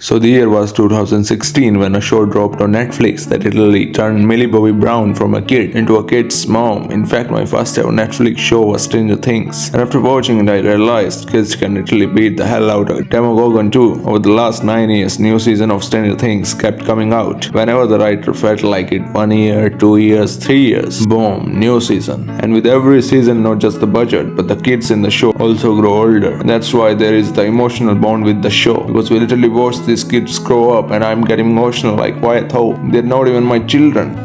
So the year was 2016 when a show dropped on Netflix that literally turned Millie Bobby Brown from a kid into a kid's mom. In fact, my first ever Netflix show was Stranger Things. And after watching it, I realized kids can literally beat the hell out of Demogorgon too. Over the last 9 years, new season of Stranger Things kept coming out. Whenever the writer felt like it, 1 year, 2 years, 3 years, boom, new season. And with every season, not just the budget, but the kids in the show also grow older. And that's why there is the emotional bond with the show. Because we literally watch these kids grow up and I'm getting emotional like why though? They're not even my children.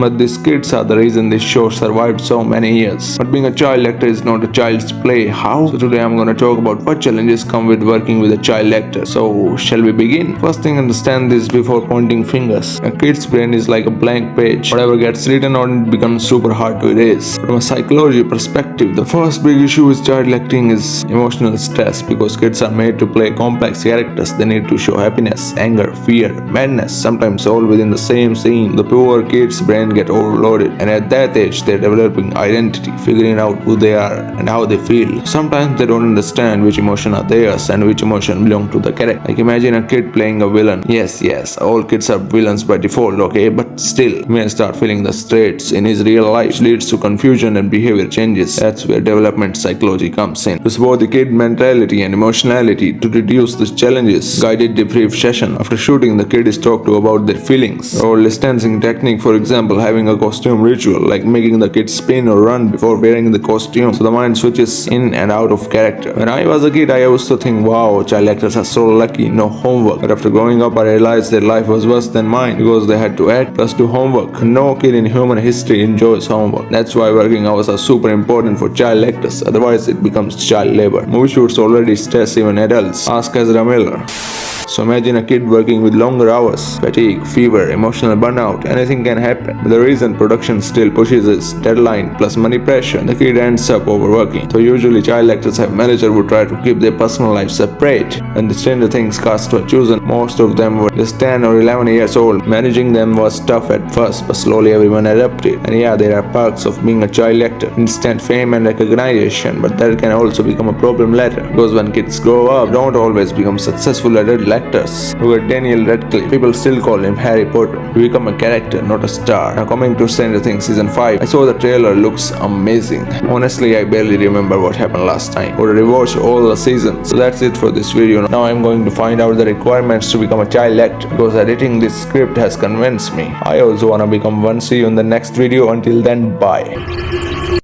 But these kids are the reason this show survived so many years. But being a child actor is not a child's play. How? So today I'm gonna talk about what challenges come with working with a child actor. So shall we begin? First thing, understand this before pointing fingers. A kid's brain is like a blank page. Whatever gets written on it becomes super hard to erase. From a psychology perspective, the first big issue with child acting is emotional stress, because kids are made to play complex characters. They need to show happiness, anger, fear, madness, sometimes all within the same scene. The poor kid's brain get overloaded, and at that age they're developing identity, figuring out who they are and how they feel. Sometimes they don't understand which emotion are theirs and which emotion belong to the character. Like imagine a kid playing a villain. Yes, all kids are villains by default, okay, but still he may start feeling the straits in his real life, which leads to confusion and behavior changes. That's where development psychology comes in, to support the kid mentality and emotionality. To reduce these challenges, guided debrief session. After shooting, the kid is talked to about their feelings, or distancing technique, for example having a costume ritual, like making the kid spin or run before wearing the costume, so the mind switches in and out of character. When I was a kid, I used to think, wow, child actors are so lucky, no homework. But after growing up, I realized their life was worse than mine, because they had to act plus do homework. No kid in human history enjoys homework. That's why working hours are super important for child actors, otherwise it becomes child labor. Movie shoots already stress even adults. Ask Ezra Miller. So imagine a kid working with longer hours, fatigue, fever, emotional burnout, anything can happen. But the reason production still pushes is deadline plus money pressure. The kid ends up overworking. So usually child actors have managers who try to keep their personal lives separate. When the Stranger Things cast were chosen, most of them were just 10 or 11 years old. Managing them was tough at first, but slowly everyone adapted. And yeah, there are perks of being a child actor. Instant fame and recognition, but that can also become a problem later. Because when kids grow up, don't always become successful adult actors. Look at Daniel Radcliffe. People still call him Harry Potter. He became a character, not a star. Now coming to Stranger Things season 5, I saw the trailer, looks amazing. Honestly, I barely remember what happened last time. Or rewatch all the seasons. So that's it for this video. Now I'm going to find out the requirements to become a child actor, because editing this script has convinced me. I also wanna become one. See you in the next video. Until then, bye.